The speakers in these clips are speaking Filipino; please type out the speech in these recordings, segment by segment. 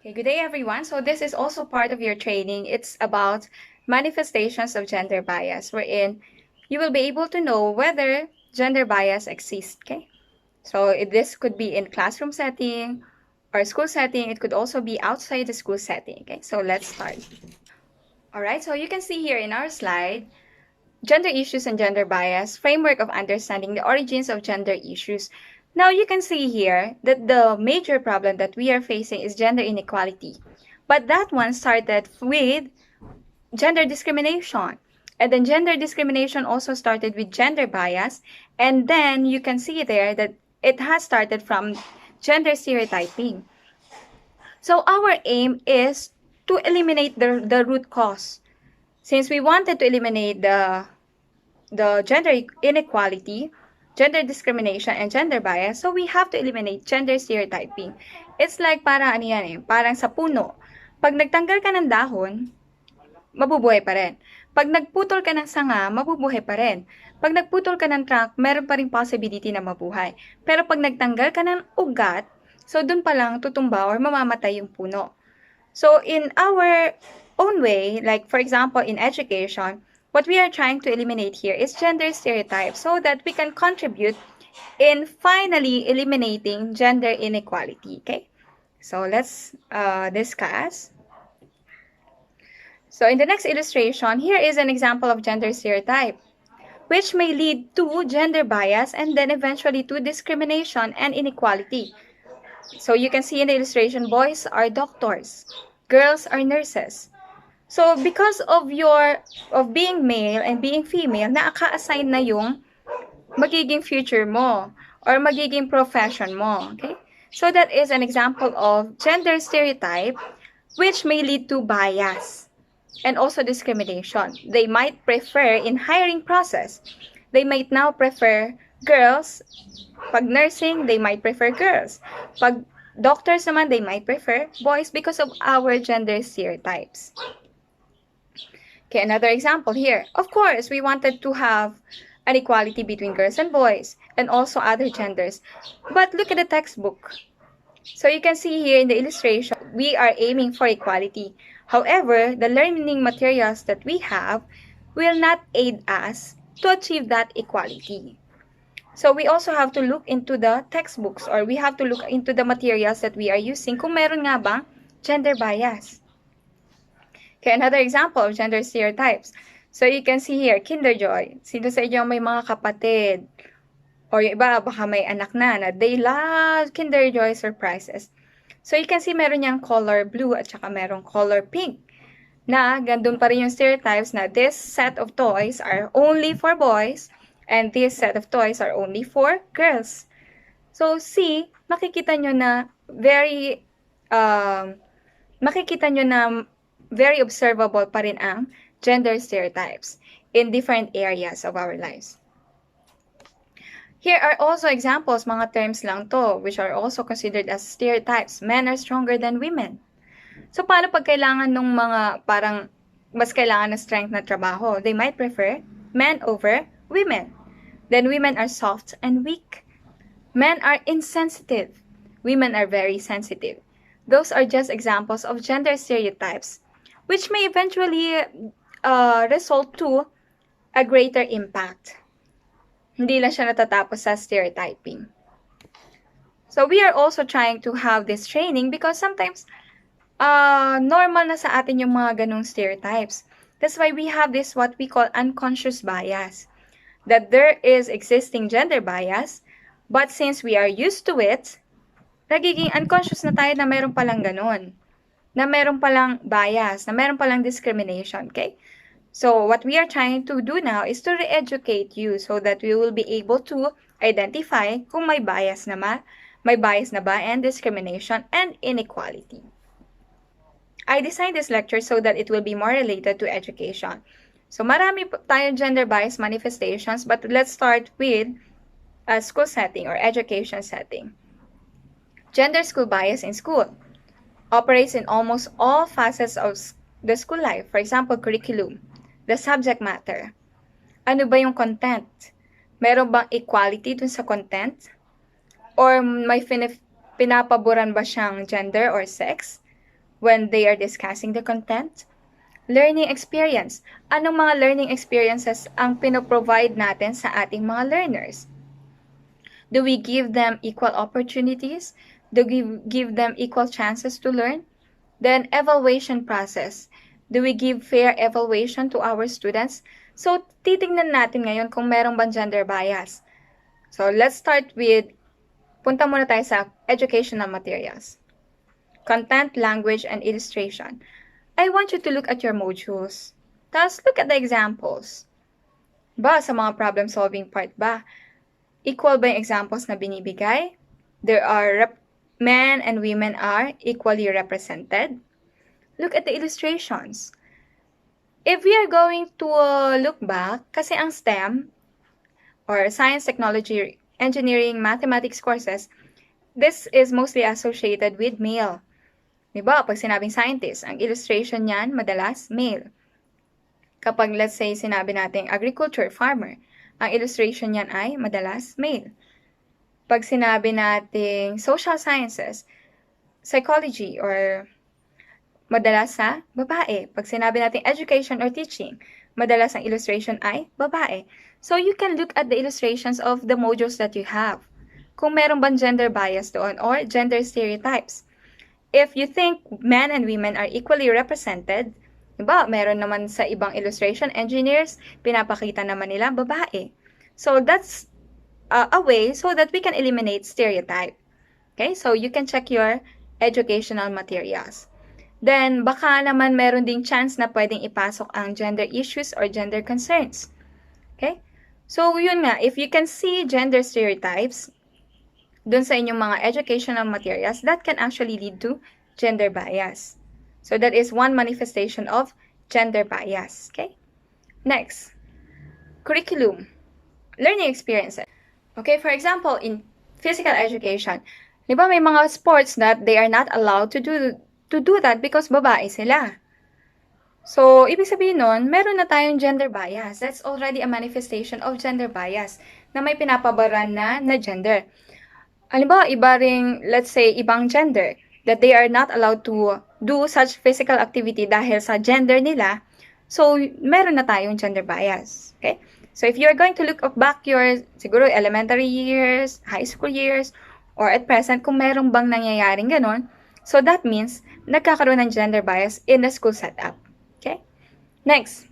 Okay, good day everyone. So this is also part of your training. It's about manifestations of gender bias, wherein you will be able to know whether gender bias exists. Okay, so this could be in classroom setting or school setting. It could also be outside the school setting. Okay, so let's start. All right, so you can see here in our slide, gender issues and gender bias, framework of understanding the origins of gender issues. Now you can see here that the major problem that we are facing is gender inequality. But that one started with gender discrimination. And then gender discrimination also started with gender bias. And then you can see there that it has started from gender stereotyping. So our aim is to eliminate the root cause. Since we wanted to eliminate the gender inequality, gender discrimination, and gender bias, so we have to eliminate gender stereotyping. It's like parang ano yan eh, parang sa puno. Pag nagtanggal ka ng dahon, mabubuhay pa rin. Pag nagputol ka ng sanga, mabubuhay pa rin. Pag nagputol ka ng trunk, meron pa rin possibility na mabuhay. Pero pag nagtanggal ka ng ugat, so dun pa lang tutumba or mamamatay yung puno. So in our own way, like for example in education, what we are trying to eliminate here is gender stereotypes so that we can contribute in finally eliminating gender inequality. Okay, so let's discuss. So in the next illustration, here is an example of gender stereotype, which may lead to gender bias and then eventually to discrimination and inequality. So you can see in the illustration, boys are doctors, girls are nurses. So because of being male and being female, naaka-assign na yung magiging future mo or magiging profession mo, okay? So that is an example of gender stereotype which may lead to bias and also discrimination. They might prefer in hiring process, they might now prefer girls. Pag nursing, they might prefer girls. Pag doctors naman, they might prefer boys because of our gender stereotypes. Okay, another example here. Of course, we wanted to have an equality between girls and boys and also other genders. But look at the textbook. So you can see here in the illustration, we are aiming for equality. However, the learning materials that we have will not aid us to achieve that equality. So we also have to look into the textbooks or we have to look into the materials that we are using kung meron nga bang gender bias. Okay, another example of gender stereotypes. So you can see here, Kinderjoy. Sino sa inyo may mga kapatid? Or yung iba, baka may anak na they love Kinderjoy surprises. So you can see meron niyang color blue at saka merong color pink. Na gandun pa rin yung stereotypes na this set of toys are only for boys and this set of toys are only for girls. So see, makikita nyo na very observable pa rin ang gender stereotypes in different areas of our lives. Here are also examples, mga terms lang to, which are also considered as stereotypes. Men are stronger than women. So, paano pag kailangan ng mga parang mas kailangan ng strength na trabaho? They might prefer men over women. Then, women are soft and weak. Men are insensitive. Women are very sensitive. Those are just examples of gender stereotypes, which may eventually result to a greater impact. Hindi lang siya natatapos sa stereotyping. So, we are also trying to have this training because sometimes, normal na sa atin yung mga ganong stereotypes. That's why we have this what we call unconscious bias. That there is existing gender bias, but since we are used to it, nagiging unconscious na tayo na meron palang ganon. Na meron palang bias, na meron palang discrimination, okay? So, what we are trying to do now is to re-educate you so that we will be able to identify kung may bias na ba and discrimination and inequality. I designed this lecture so that it will be more related to education. So, marami tayong gender bias manifestations, but let's start with a school setting or education setting. Gender school bias in school operates in almost all facets of the school life. For example, curriculum, the subject matter. Ano ba yung content? Meron bang equality dun sa content? Or may pinapaboran ba siyang gender or sex? when they are discussing the content. Learning experience. Anong mga learning experiences ang pinoprovide natin sa ating mga learners? Do we give them equal opportunities? Do we give them equal chances to learn? Then, evaluation process. Do we give fair evaluation to our students? So, titingnan natin ngayon kung merong bang gender bias. So, let's start with, punta muna tayo sa educational materials. Content, language, and illustration. I want you to look at your modules. Tapos, look at the examples. Ba, sa mga problem-solving part ba, equal ba yung examples na binibigay? There are men and women are equally represented. Look at the illustrations. If we are going to look back, kasi ang STEM, or Science, Technology, Engineering, Mathematics courses, this is mostly associated with male. Diba? Pag sinabing scientist, ang illustration niyan, madalas male. Kapag, let's say, sinabi natin agriculture, farmer, ang illustration niyan ay madalas male. Pag sinabi nating social sciences, psychology, or madalas sa babae. Pag sinabi natin education or teaching, madalas ang illustration ay babae. So, you can look at the illustrations of the modules that you have. Kung meron bang gender bias doon or gender stereotypes. If you think men and women are equally represented, diba, meron naman sa ibang illustration, engineers, pinapakita naman nila babae. So, that's a way so that we can eliminate stereotype. Okay, so you can check your educational materials. Then, baka naman meron ding chance na pwedeng ipasok ang gender issues or gender concerns. Okay? So, yun nga, if you can see gender stereotypes dun sa inyong mga educational materials, that can actually lead to gender bias. So, that is one manifestation of gender bias. Okay? Next, curriculum, learning experiences. Okay, for example, in physical education, di ba may mga sports that they are not allowed to do that because babae sila. So, ibig sabihin nun, meron na tayong gender bias. That's already a manifestation of gender bias na may pinapabaran na gender. Halimbawa, iba ring, let's say, ibang gender that they are not allowed to do such physical activity dahil sa gender nila. So, meron na tayong gender bias. Okay? So, if you're going to look back your, siguro, elementary years, high school years, or at present, kung meron bang nangyayaring ganon, so that means, nagkakaroon ng gender bias in the school setup. Okay? Next,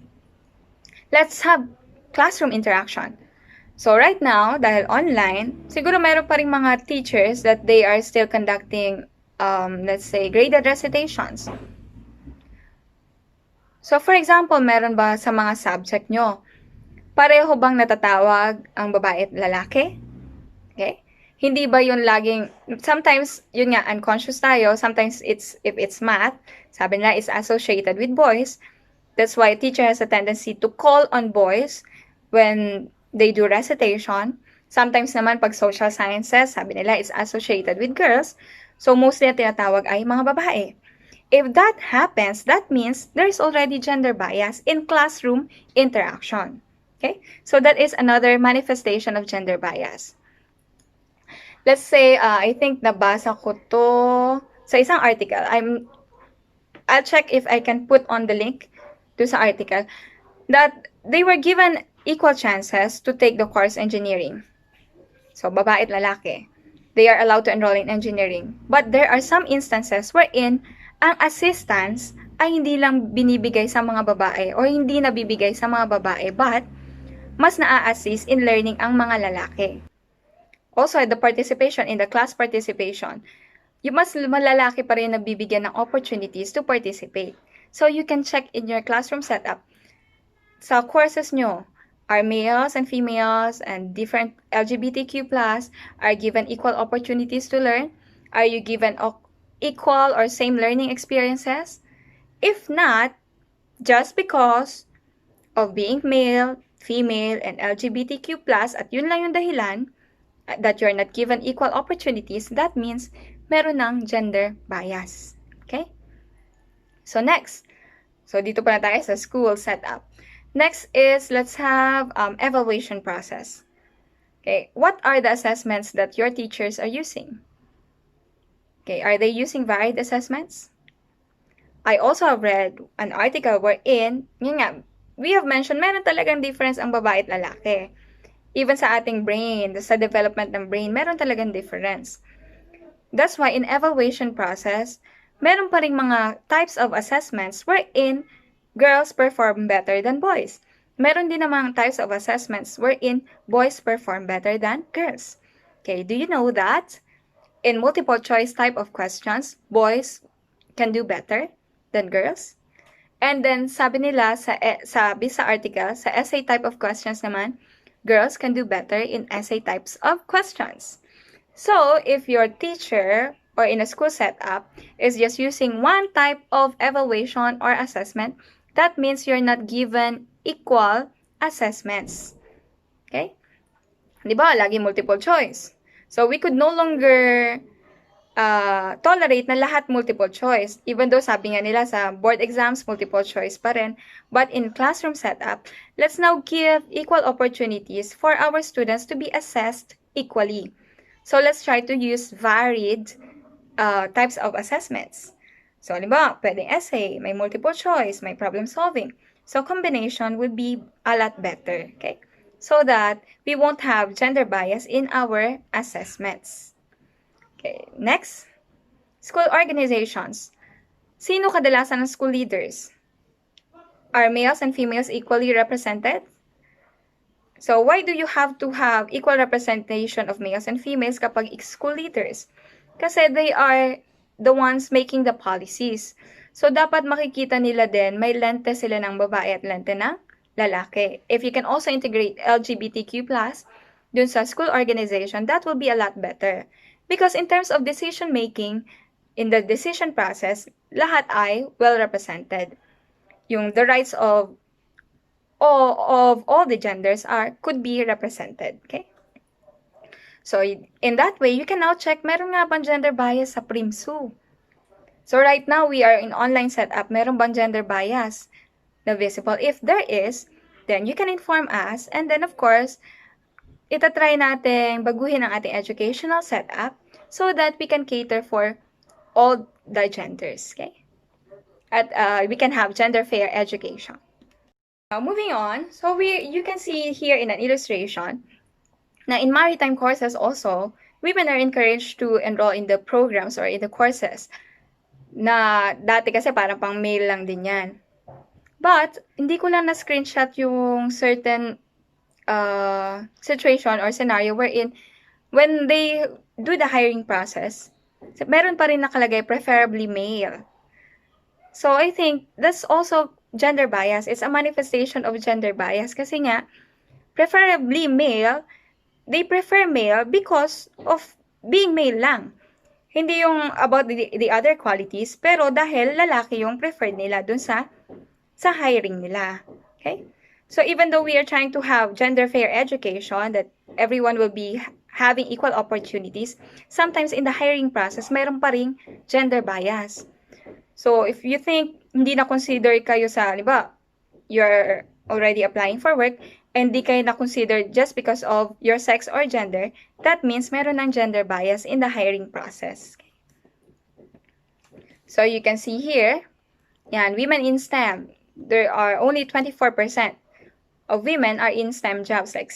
let's have classroom interaction. So, right now, dahil online, siguro meron pa rin mga teachers that they are still conducting, let's say, graded recitations. So, for example, meron ba sa mga subject nyo, pareho bang natatawag ang babae at lalaki? Okay? Hindi ba yun laging, sometimes, yun nga, unconscious tayo, sometimes if it's math, sabi nila is associated with boys. That's why a teacher has a tendency to call on boys when they do recitation. Sometimes naman pag social sciences, sabi nila is associated with girls. So mostly ang tinatawag ay mga babae. If that happens, that means there is already gender bias in classroom interaction. Okay? So that is another manifestation of gender bias. Let's say, I think nabasa ko to sa isang article. I'll check if I can put on the link to sa article that they were given equal chances to take the course engineering. So, babae at lalaki. They are allowed to enroll in engineering. But there are some instances wherein ang assistance ay hindi lang binibigay sa mga babae or hindi nabibigay sa mga babae, but mas naa-assist in learning ang mga lalaki. Also, the participation in the class participation, yung mas malalaki pa rin nabibigyan ng opportunities to participate. So, you can check in your classroom setup. Sa courses nyo, are males and females and different LGBTQ+ are given equal opportunities to learn? Are you given equal or same learning experiences? If not, just because of being male, female, and LGBTQ+, at yun lang yung dahilan, that you're not given equal opportunities, that means meron ng gender bias. Okay? So, next. So, dito pa na tayo sa school setup. Next is, let's have evaluation process. Okay, what are the assessments that your teachers are using? Okay, are they using varied assessments? I also have read an article wherein, yun nga, we have mentioned, meron talagang difference ang babae at lalaki. Even sa ating brain, sa development ng brain, meron talagang difference. That's why in evaluation process, meron pa ring mga types of assessments wherein girls perform better than boys. Meron din namang types of assessments wherein boys perform better than girls. Okay, do you know that? In multiple choice type of questions, boys can do better than girls. And then, sabi nila, sabi sa article, sa essay type of questions naman, girls can do better in essay types of questions. So, if your teacher or in a school setup is just using one type of evaluation or assessment, that means you're not given equal assessments. Okay? Di ba? Lagi multiple choice. So, we could no longer tolerate na lahat multiple choice. Even though sabi nga nila sa board exams, multiple choice pa rin. But in classroom setup, let's now give equal opportunities for our students to be assessed equally. So let's try to use varied types of assessments. So, halimbawa, pwedeng essay, may multiple choice, may problem solving. So, combination would be a lot better, okay? So that we won't have gender bias in our assessments. Okay, next. School organizations. Sino kadalasan ng school leaders? Are males and females equally represented? So, why do you have to have equal representation of males and females kapag school leaders? Kasi they are the ones making the policies. So, dapat makikita nila din, may lente sila ng babae at lente ng lalaki. If you can also integrate LGBTQ+, dun sa school organization, that will be a lot better. Because in terms of decision making, in the decision process, lahat ay well represented. The rights of all the genders could be represented. Okay? So, in that way, you can now check, meron nga bang gender bias sa PRIMSU? So, right now, we are in online setup. Meron bang gender bias na visible? If there is, then you can inform us. And then, of course, itatry natin baguhin ang ating educational setup so that we can cater for all the genders. Okay? At we can have gender fair education. Now, moving on, so you can see here in an illustration na in maritime courses also, women are encouraged to enroll in the programs or in the courses na dati kasi parang pang male lang din yan. But, hindi ko lang na-screenshot yung certain situation or scenario wherein when they do the hiring process, meron pa rin nakalagay preferably male. So, I think that's also gender bias. It's a manifestation of gender bias kasi nga, preferably male, they prefer male because of being male lang. Hindi yung about the other qualities, pero dahil lalaki yung preferred nila dun sa hiring nila. Okay? So, even though we are trying to have gender fair education, that everyone will be having equal opportunities, sometimes in the hiring process, mayroon pa ring gender bias. So, if you think hindi na consider kayo sa, diba, you're already applying for work, and di kayo na consider just because of your sex or gender, that means meron ng gender bias in the hiring process. So, you can see here, yan, women in STEM, there are only 24% of women are in STEM jobs like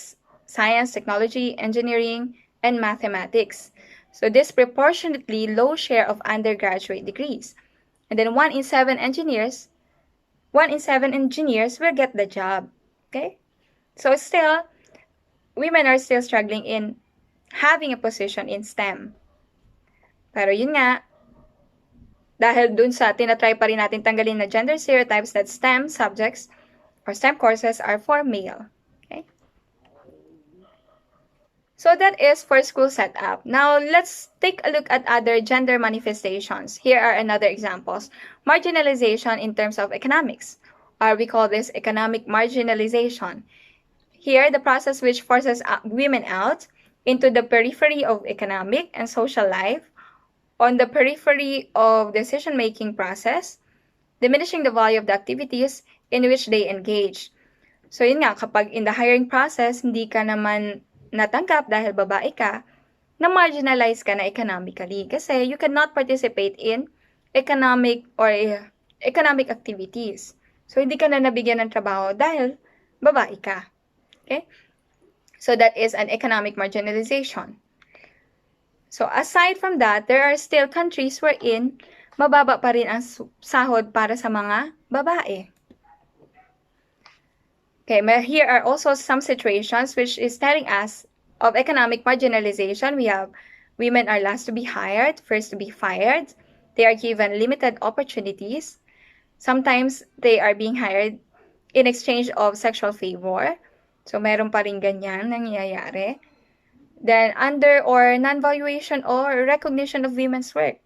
science, technology, engineering, and mathematics. So, disproportionately low share of undergraduate degrees. And then 1 in 7 engineers will get the job. Okay? So still, women are still struggling in having a position in STEM. Pero yun nga, dahil dun sa tinatry pa rin natin tanggalin na gender stereotypes that STEM subjects or STEM courses are for male. Okay? So that is for school setup. Now, let's take a look at other gender manifestations. Here are another examples. Marginalization in terms of economics, or we call this economic marginalization. Here, the process which forces women out into the periphery of economic and social life, on the periphery of decision-making process, diminishing the value of the activities in which they engage. So yun nga, kapag in the hiring process, hindi ka naman natanggap dahil babae ka, na-marginalize ka na economically kasi you cannot participate in economic or economic activities. So, hindi ka na nabigyan ng trabaho dahil babae ka. Okay? So, that is an economic marginalization. So, aside from that, there are still countries wherein mababa pa rin ang sahod para sa mga babae. Okay, here are also some situations which is telling us of economic marginalization. We have women are last to be hired, first to be fired. They are given limited opportunities. Sometimes they are being hired in exchange of sexual favor. So, meron pa rin ganyan nangyayari. Then, under or non-valuation or recognition of women's work.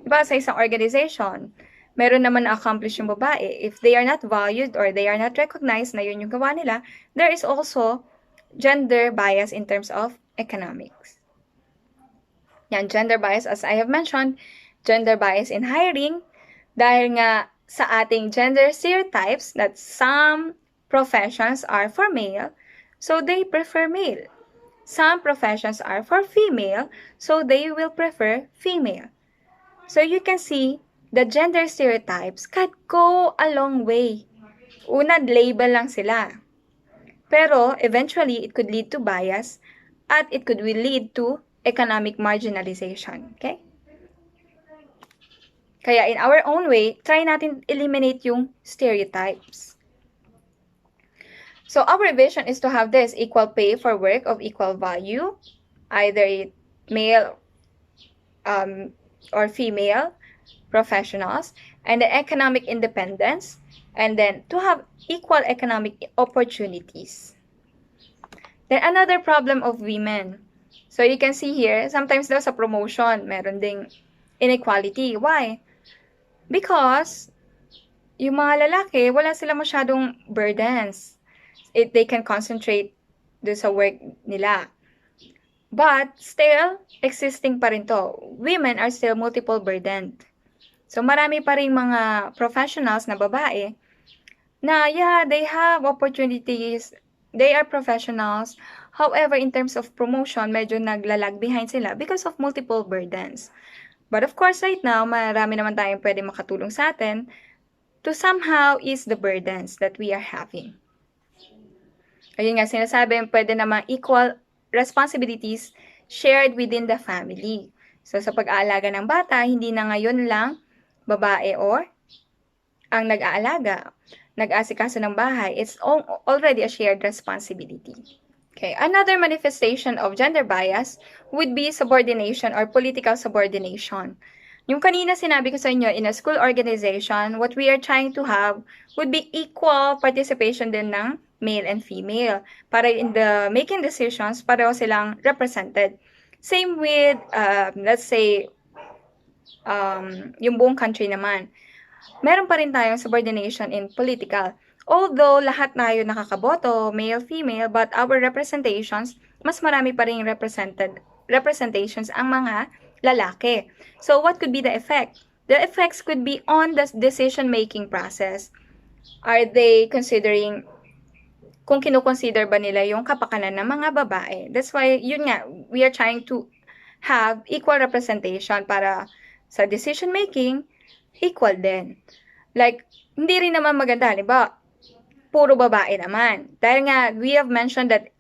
Diba, sa isang organization, meron naman na-accomplish yung babae. If they are not valued or they are not recognized na yun yung gawa nila, there is also gender bias in terms of economics. Yan, gender bias, as I have mentioned, gender bias in hiring, dahil nga sa ating gender stereotypes that some professions are for male, so they prefer male. Some professions are for female, so they will prefer female. So you can see the gender stereotypes can go a long way. Una, label lang sila. Pero eventually, it could lead to bias at it could lead to economic marginalization. Okay? Kaya in our own way, try natin eliminate yung stereotypes. So our vision is to have this equal pay for work of equal value, either male or female professionals, and the economic independence, and then to have equal economic opportunities. Then another problem of women. So you can see here, sometimes daw sa promotion, meron ding inequality. Why? Because yung mga lalaki, wala sila masyadong burdens. They can concentrate do sa work nila. But still, existing pa rin to. Women are still multiple burdened. So marami pa rin mga professionals na babae na they have opportunities. They are professionals. However, in terms of promotion, medyo naglalag behind sila because of multiple burdens. But of course, right now, marami naman tayong pwede makatulong sa atin to somehow ease the burdens that we are having. Ayun nga, sinasabi, pwede naman equal responsibilities shared within the family. So, sa pag-aalaga ng bata, hindi na ngayon lang babae or ang nag-aalaga, nag-asikaso ng bahay. It's already a shared responsibility. Okay, another manifestation of gender bias would be subordination or political subordination. Yung kanina sinabi ko sa inyo, in a school organization, what we are trying to have would be equal participation din ng male and female. Para in the making decisions, pareho silang represented. Same with, let's say, yung buong country naman. Meron pa rin tayong subordination in political. Although lahat tayo nakakaboto, male, female, but our representations, mas marami pa rin representations ang mga lalaki. So what could be the effect? The effects could be on the decision-making process. Are they considering, kung kinukonsider ba nila yung kapakanan ng mga babae? That's why, yun nga, we are trying to have equal representation para sa decision-making, equal din. Like, hindi rin naman maganda, di ba? Puro babae naman. Dahil nga, we have mentioned that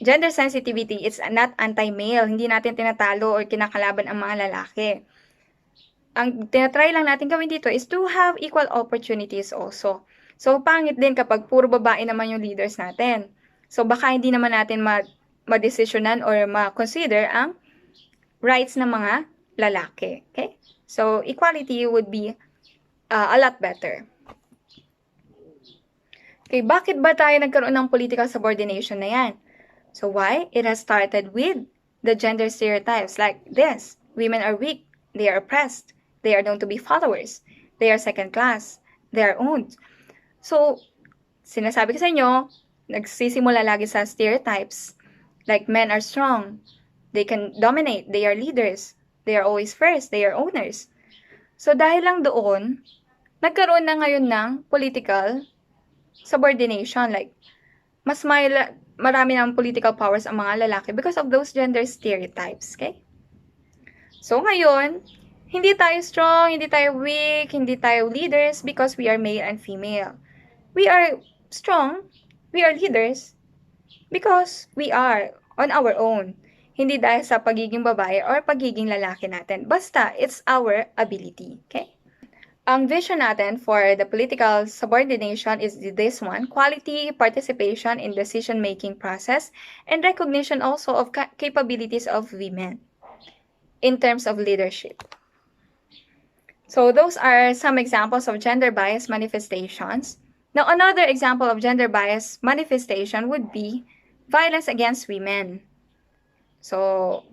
gender sensitivity is not anti-male. Hindi natin tinatalo or kinakalaban ang mga lalaki. Ang tinatry lang natin gawin dito is to have equal opportunities also. So, pangit din kapag puro babae naman yung leaders natin. So, baka hindi naman natin ma-decisionan or ma-consider ang rights ng mga lalaki. Okay? So, equality would be a lot better. Okay, bakit ba tayo nagkaroon ng political subordination na yan? So, why? It has started with the gender stereotypes like this. Women are weak. They are oppressed. They are known to be followers. They are second class. They are owned. So, sinasabi ko sa inyo, nagsisimula lagi sa stereotypes. Like, men are strong. They can dominate. They are leaders. They are always first. They are owners. So, dahil lang doon, nagkaroon na ngayon ng political subordination. Like, mas marami ng political powers ang mga lalaki because of those gender stereotypes. Okay? So, ngayon, Hindi tayo strong, hindi tayo weak, hindi tayo leaders because we are male and female. We are strong, we are leaders because we are on our own. Hindi dahil sa pagiging babae or pagiging lalaki natin. Basta, it's our ability. Okay? Ang vision natin for the political subordination is this one: quality, participation in decision-making process, and recognition also of capabilities of women in terms of leadership. So those are some examples of gender bias manifestations. Now, another example of gender bias manifestation would be violence against women. So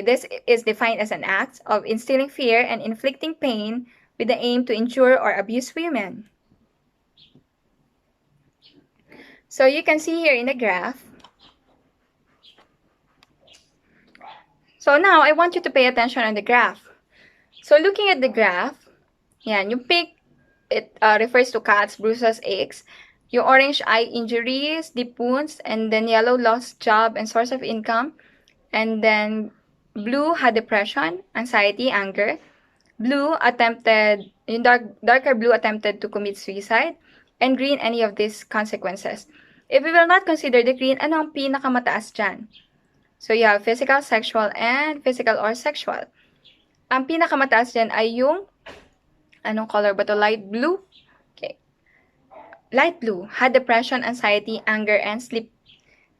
this is defined as an act of instilling fear and inflicting pain with the aim to injure or abuse women. So you can see here in the graph. So now I want you to pay attention on the graph. So looking at the graph, yan, yung pink, it refers to cuts, bruises, aches. Yung orange, eye injuries, deep wounds, and then yellow, lost job and source of income. And then blue had depression, anxiety, anger. Blue attempted, yung darker blue attempted to commit suicide. And green, any of these consequences. If we will not consider the green, ano ang pinakamataas dyan? So you have physical, sexual, and physical or sexual. Ang pinakamataas dyan ay yung, anong color ba to? Light blue? Okay. Light blue had depression, anxiety, anger, and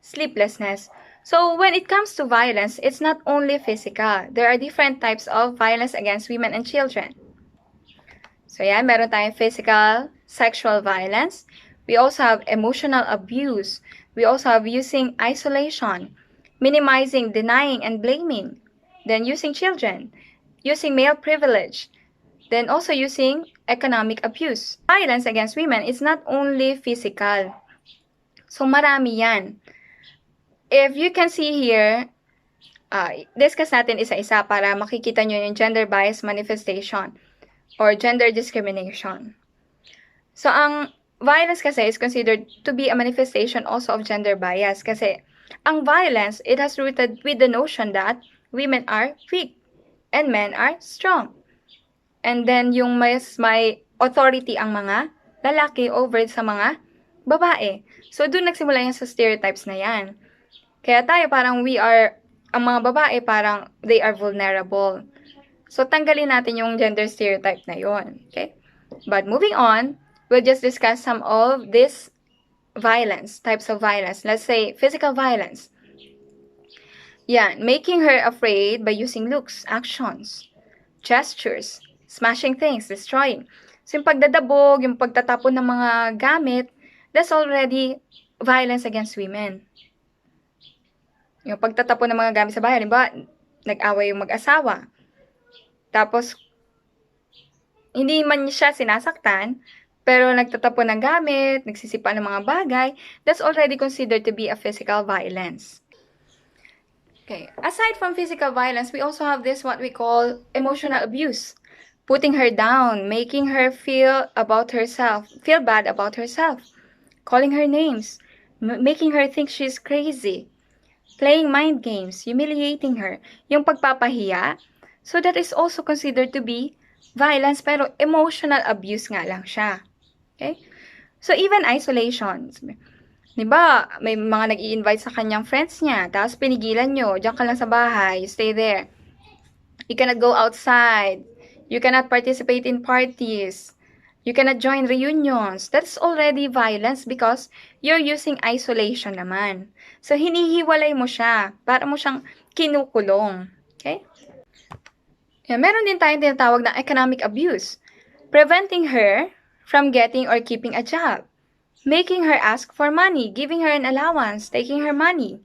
sleeplessness. So when it comes to violence, it's not only physical. There are different types of violence against women and children. So yan, meron tayong physical, sexual violence. We also have emotional abuse. We also have using isolation, minimizing, denying, and blaming. Then using children, using male privilege. Then also using economic abuse. Violence against women is not only physical. So marami yan. If you can see here, discuss natin isa-isa para makikita nyo yung gender bias manifestation or gender discrimination. So ang violence kasi is considered to be a manifestation also of gender bias kasi ang violence, it has rooted with the notion that women are weak and men are strong. And then yung may authority ang mga lalaki over sa mga babae. So doon nagsimula yan sa stereotypes na yan. Kaya tayo parang ang mga babae parang they are vulnerable. So tanggalin natin yung gender stereotype na yon. Okay? But moving on, we'll just discuss some of this violence, types of violence. Let's say physical violence. Yan, making her afraid by using looks, actions, gestures, smashing things, destroying. So yung pagdadabog, yung pagtatapon ng mga gamit, that's already violence against women. Yung pagtatapon ng mga gamit sa bahay, halimbawa, nag-away yung mag-asawa. Tapos, hindi man siya sinasaktan, pero nagtatapon ng gamit, nagsisipa ng mga bagay, that's already considered to be a physical violence. Okay. Aside from physical violence, we also have this what we call emotional abuse. Putting her down, making her feel bad about herself, calling her names, making her think she's crazy, playing mind games, humiliating her, yung pagpapahiya. So that is also considered to be violence, pero emotional abuse nga lang siya. Okay? So even isolation. Diba, may mga nag-i-invite sa kanyang friends niya, tapos pinigilan nyo, diyan ka lang sa bahay, you stay there. You cannot go outside. You cannot participate in parties. You cannot join reunions. That's already violence because you're using isolation naman. So, hinihiwalay mo siya. Para mo siyang kinukulong. Okay? Yeah, meron din tayong tinatawag na economic abuse. Preventing her from getting or keeping a job. Making her ask for money. Giving her an allowance. Taking her money.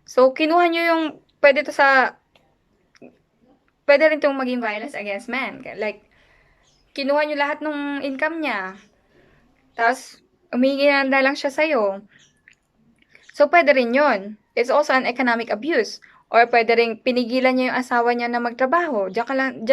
So, kinuha nyo yung, pwede rin itong maging violence against men. Like, kinuha nyo lahat ng income niya. Tapos, umingi na lang siya sa'yo. So, pwede rin yun. It's also an economic abuse. Or pwede rin pinigilan niya yung asawa niya na magtrabaho. Diyan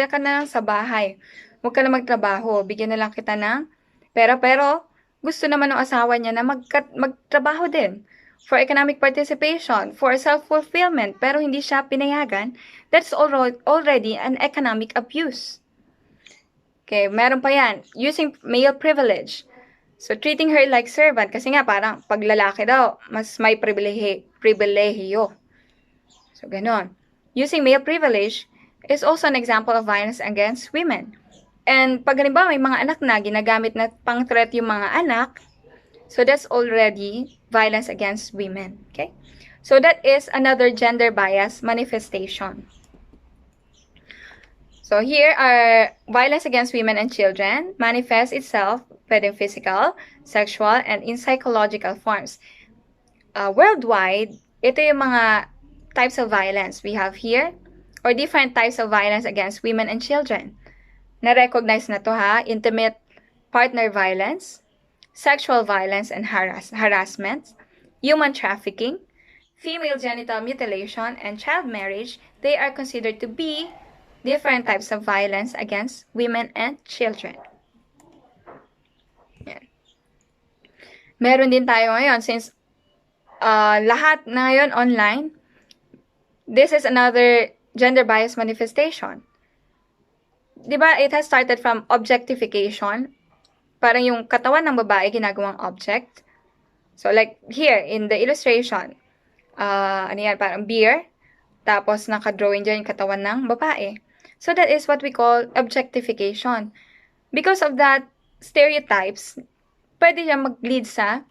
ka na lang sa bahay. Huwag ka na magtrabaho. Bigyan na lang kita ng pera. Pero, gusto naman ng asawa niya na magtrabaho din. for economic participation, for self-fulfillment, pero hindi siya pinayagan, that's already an economic abuse. Okay, meron pa yan. Using male privilege. So, treating her like servant. Kasi nga, parang pag lalaki daw, mas may pribilehiyo. So, ganon. Using male privilege is also an example of violence against women. And pag halimbawa may mga anak na, ginagamit na pang-threat yung mga anak, so that's already violence against women. Okay? So, that is another gender bias manifestation. So here are violence against women and children manifests itself whether physical, sexual, and in psychological forms. Worldwide, ito yung mga types of violence we have here or different types of violence against women and children. Na-recognize na to ha, intimate partner violence, sexual violence and harassment, human trafficking, female genital mutilation, and child marriage. They are considered to be different types of violence against women and children. Yan. Meron din tayo ngayon, since lahat na ngayon online, this is another gender bias manifestation. Diba, it has started from objectification. Parang yung katawan ng babae ginagawang object. So like here, in the illustration, ano yan, parang beer, tapos nakadrawing dyan yung katawan ng babae. So that is what we call objectification. Because of that stereotypes, pwede siya mag-lead sa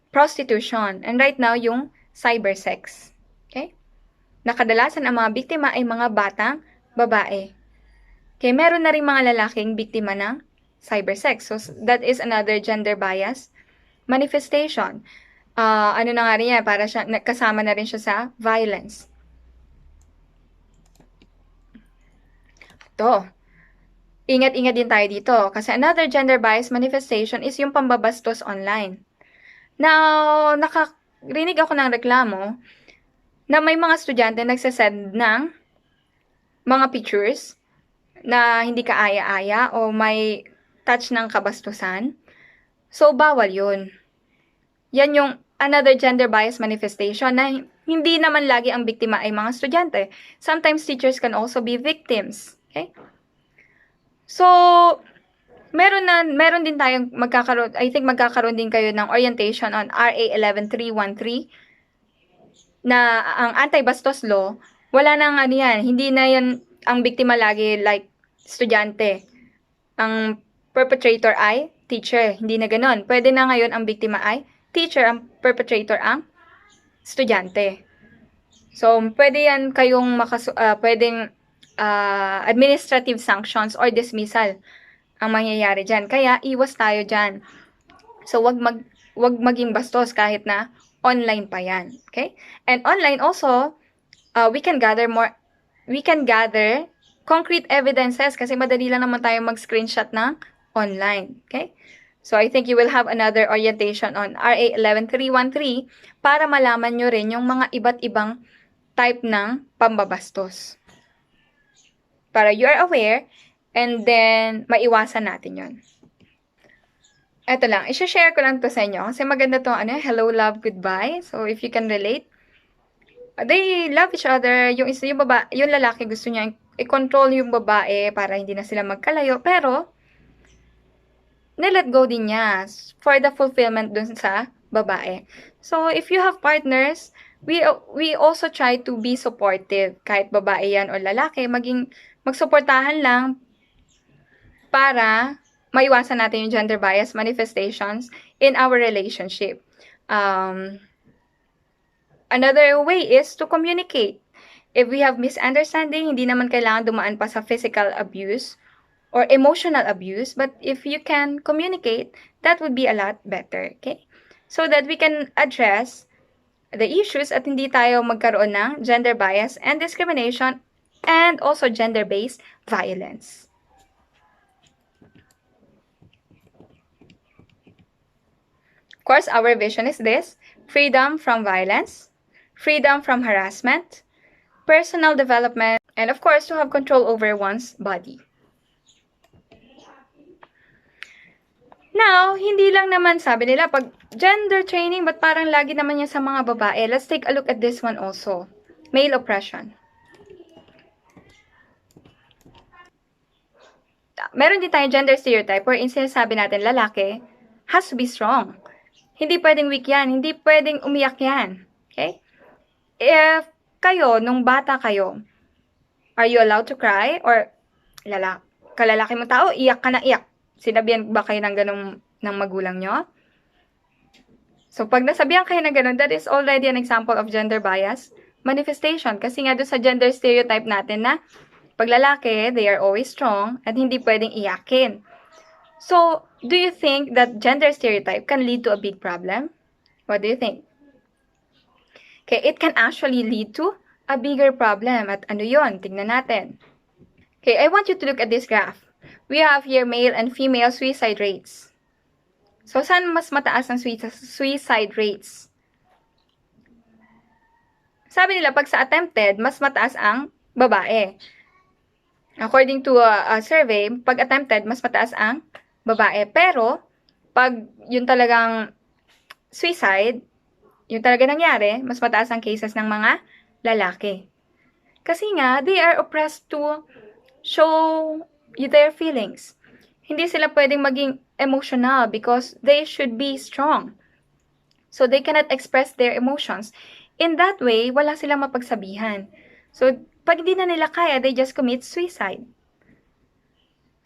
prostitution. And right now, yung cybersex. Okay? Nakadalasan ang mga biktima ay mga batang babae. Okay, meron na rin mga lalaking biktima ng cybersex. So that is another gender bias manifestation. Ano na nga rin yan, para siya, kasama na rin siya sa violence. Ito. Ingat-ingat din tayo dito. Kasi another gender bias manifestation is yung pambabastos online. Now, nakarinig ako ng reklamo na may mga estudyante nagsasend ng mga pictures na hindi kaaya-aya o may touch ng kabastusan. So, bawal yun. Yan yung another gender bias manifestation na hindi naman lagi ang biktima ay mga estudyante. Sometimes teachers can also be victims. Okay? So, meron din tayong magkakaroon, I think magkakaroon din kayo ng orientation on RA 11313 na ang anti-bastos law, wala nang ano yan, hindi na yan ang biktima lagi like estudyante. Ang perpetrator ay teacher, hindi na ganon. Pwede na ngayon ang biktima ay teacher, ang perpetrator ang estudyante. So, pwede yan kayong pwedeng administrative sanctions or dismissal ang mangyayari dyan. Kaya, iwas tayo dyan. So, wag maging bastos kahit na online pa yan. Okay? And online also, we can gather concrete evidences kasi madali lang naman tayo mag-screenshot ng online. Okay? So, I think you will have another orientation on RA 11313 para malaman nyo rin yung mga iba't ibang type ng pambabastos. Para you are aware, and then maiwasan natin yon. Ito lang, i-share ko lang to sa inyo kasi maganda to, hello, love, goodbye. So, if you can relate, they love each other. Yung lalaki gusto niya i-control yung babae para hindi na sila magkalayo. Pero, nilet go din niya for the fulfillment dun sa babae. So, if you have partners, we also try to be supportive. Kahit babae yan o lalaki, magsuportahan lang para maiwasan natin yung gender bias manifestations in our relationship. Another way is to communicate. If we have misunderstanding, hindi naman kailangan dumaan pa sa physical abuse or emotional abuse, but if you can communicate, that would be a lot better, okay? So that we can address the issues at hindi tayo magkaroon ng gender bias and discrimination and also gender-based violence. Of course, our vision is this: freedom from violence, freedom from harassment, personal development, and of course, to have control over one's body. Now, hindi lang naman sabi nila, pag gender training, ba't parang lagi naman yan sa mga babae? Let's take a look at this one also. Male oppression. Meron din tayong gender stereotype wherein sinasabi natin lalaki has to be strong. Hindi pwedeng weak yan. Hindi pwedeng umiyak yan. Okay? If kayo, nung bata kayo, are you allowed to cry? Or kalalaki mong tao, iyak ka na iyak. Sinabihan ba kayo ng ganong ng magulang nyo? So, pag nasabihan kayo ng ganon, that is already an example of gender bias manifestation. Kasi nga doon sa gender stereotype natin na pag lalaki, they are always strong at hindi pwedeng iyakin. So, do you think that gender stereotype can lead to a big problem? What do you think? Okay, it can actually lead to a bigger problem. At ano yon? Tingnan natin. Okay, I want you to look at this graph. We have here male and female suicide rates. So, saan mas mataas ang suicide rates? Sabi nila, pag sa attempted, mas mataas ang babae. According to a survey, pag attempted, mas mataas ang babae. Pero, pag yung talagang suicide, yung talaga nangyari, mas mataas ang cases ng mga lalaki. Kasi nga, they are oppressed to show their feelings. Hindi sila pwedeng maging emotional because they should be strong. So, they cannot express their emotions. In that way, wala silang mapagsabihan. So, pag hindi na nila kaya, they just commit suicide.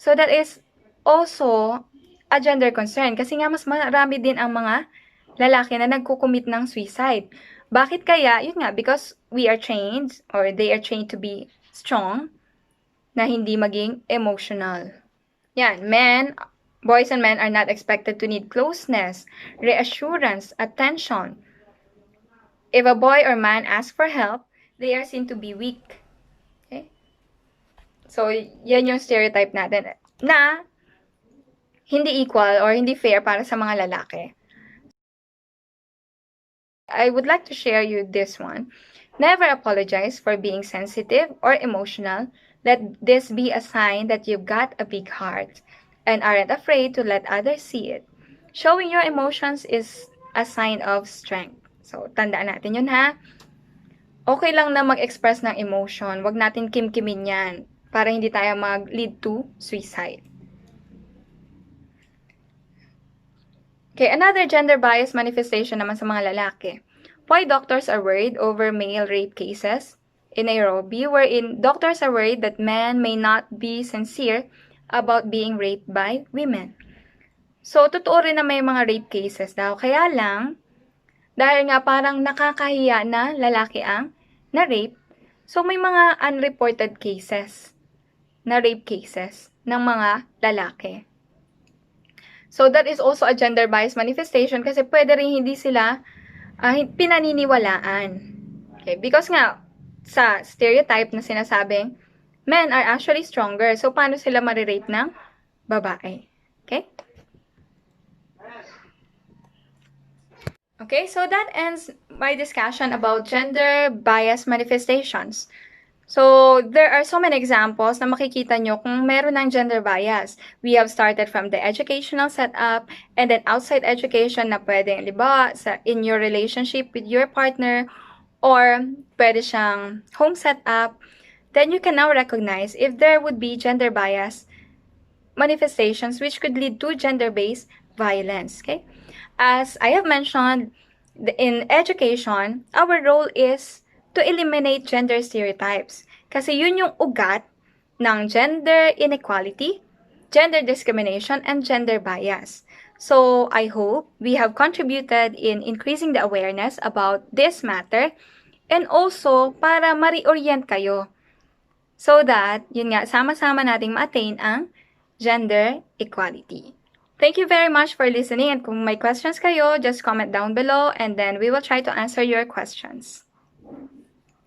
So, that is also a gender concern. Kasi nga, mas marami din ang mga lalaki na nagkukumit ng suicide. Bakit kaya? Yun nga, because we are trained or they are trained to be strong na hindi maging emotional. Yan, boys and men are not expected to need closeness, reassurance, attention. If a boy or man asks for help, they are seen to be weak. Okay? So, yan yung stereotype natin na hindi equal or hindi fair para sa mga lalaki. I would like to share you this one. Never apologize for being sensitive or emotional. Let this be a sign that you've got a big heart and aren't afraid to let others see it. Showing your emotions is a sign of strength. So, tandaan natin yun ha. Okay lang na mag-express ng emotion. Huwag natin kimkimin yan para hindi tayo mag-lead to suicide. Okay, another gender bias manifestation naman sa mga lalaki. Why doctors are worried over male rape cases in Nairobi, wherein doctors are worried that men may not be sincere about being raped by women. So, totoo rin na may mga rape cases daw. Kaya lang, dahil nga parang nakakahiya na lalaki ang na-rape, so may mga unreported cases na rape cases ng mga lalaki. So, that is also a gender bias manifestation kasi pwede rin hindi sila pinaniniwalaan. Okay? Because nga, sa stereotype na sinasabing, men are actually stronger. So, paano sila marirape ng babae? Okay? Okay, so that ends my discussion about gender bias manifestations. So, there are so many examples na makikita nyo kung meron ng gender bias. We have started from the educational setup and then outside education na pwedeng, diba, in your relationship with your partner or pwede siyang home setup. Then you can now recognize if there would be gender bias manifestations which could lead to gender-based violence. Okay? As I have mentioned, in education, our role is to eliminate gender stereotypes. Kasi yun yung ugat ng gender inequality, gender discrimination, and gender bias. So, I hope we have contributed in increasing the awareness about this matter and also para ma-reorient kayo so that, yun nga, sama-sama nating ma-attain ang gender equality. Thank you very much for listening, and kung may questions kayo, just comment down below and then we will try to answer your questions.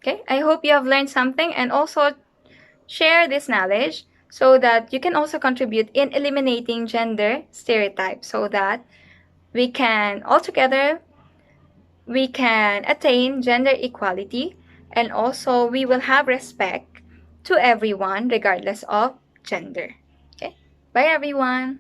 Okay, I hope you have learned something and also share this knowledge so that you can also contribute in eliminating gender stereotypes so that we can attain gender equality and also we will have respect to everyone regardless of gender. Okay, bye everyone.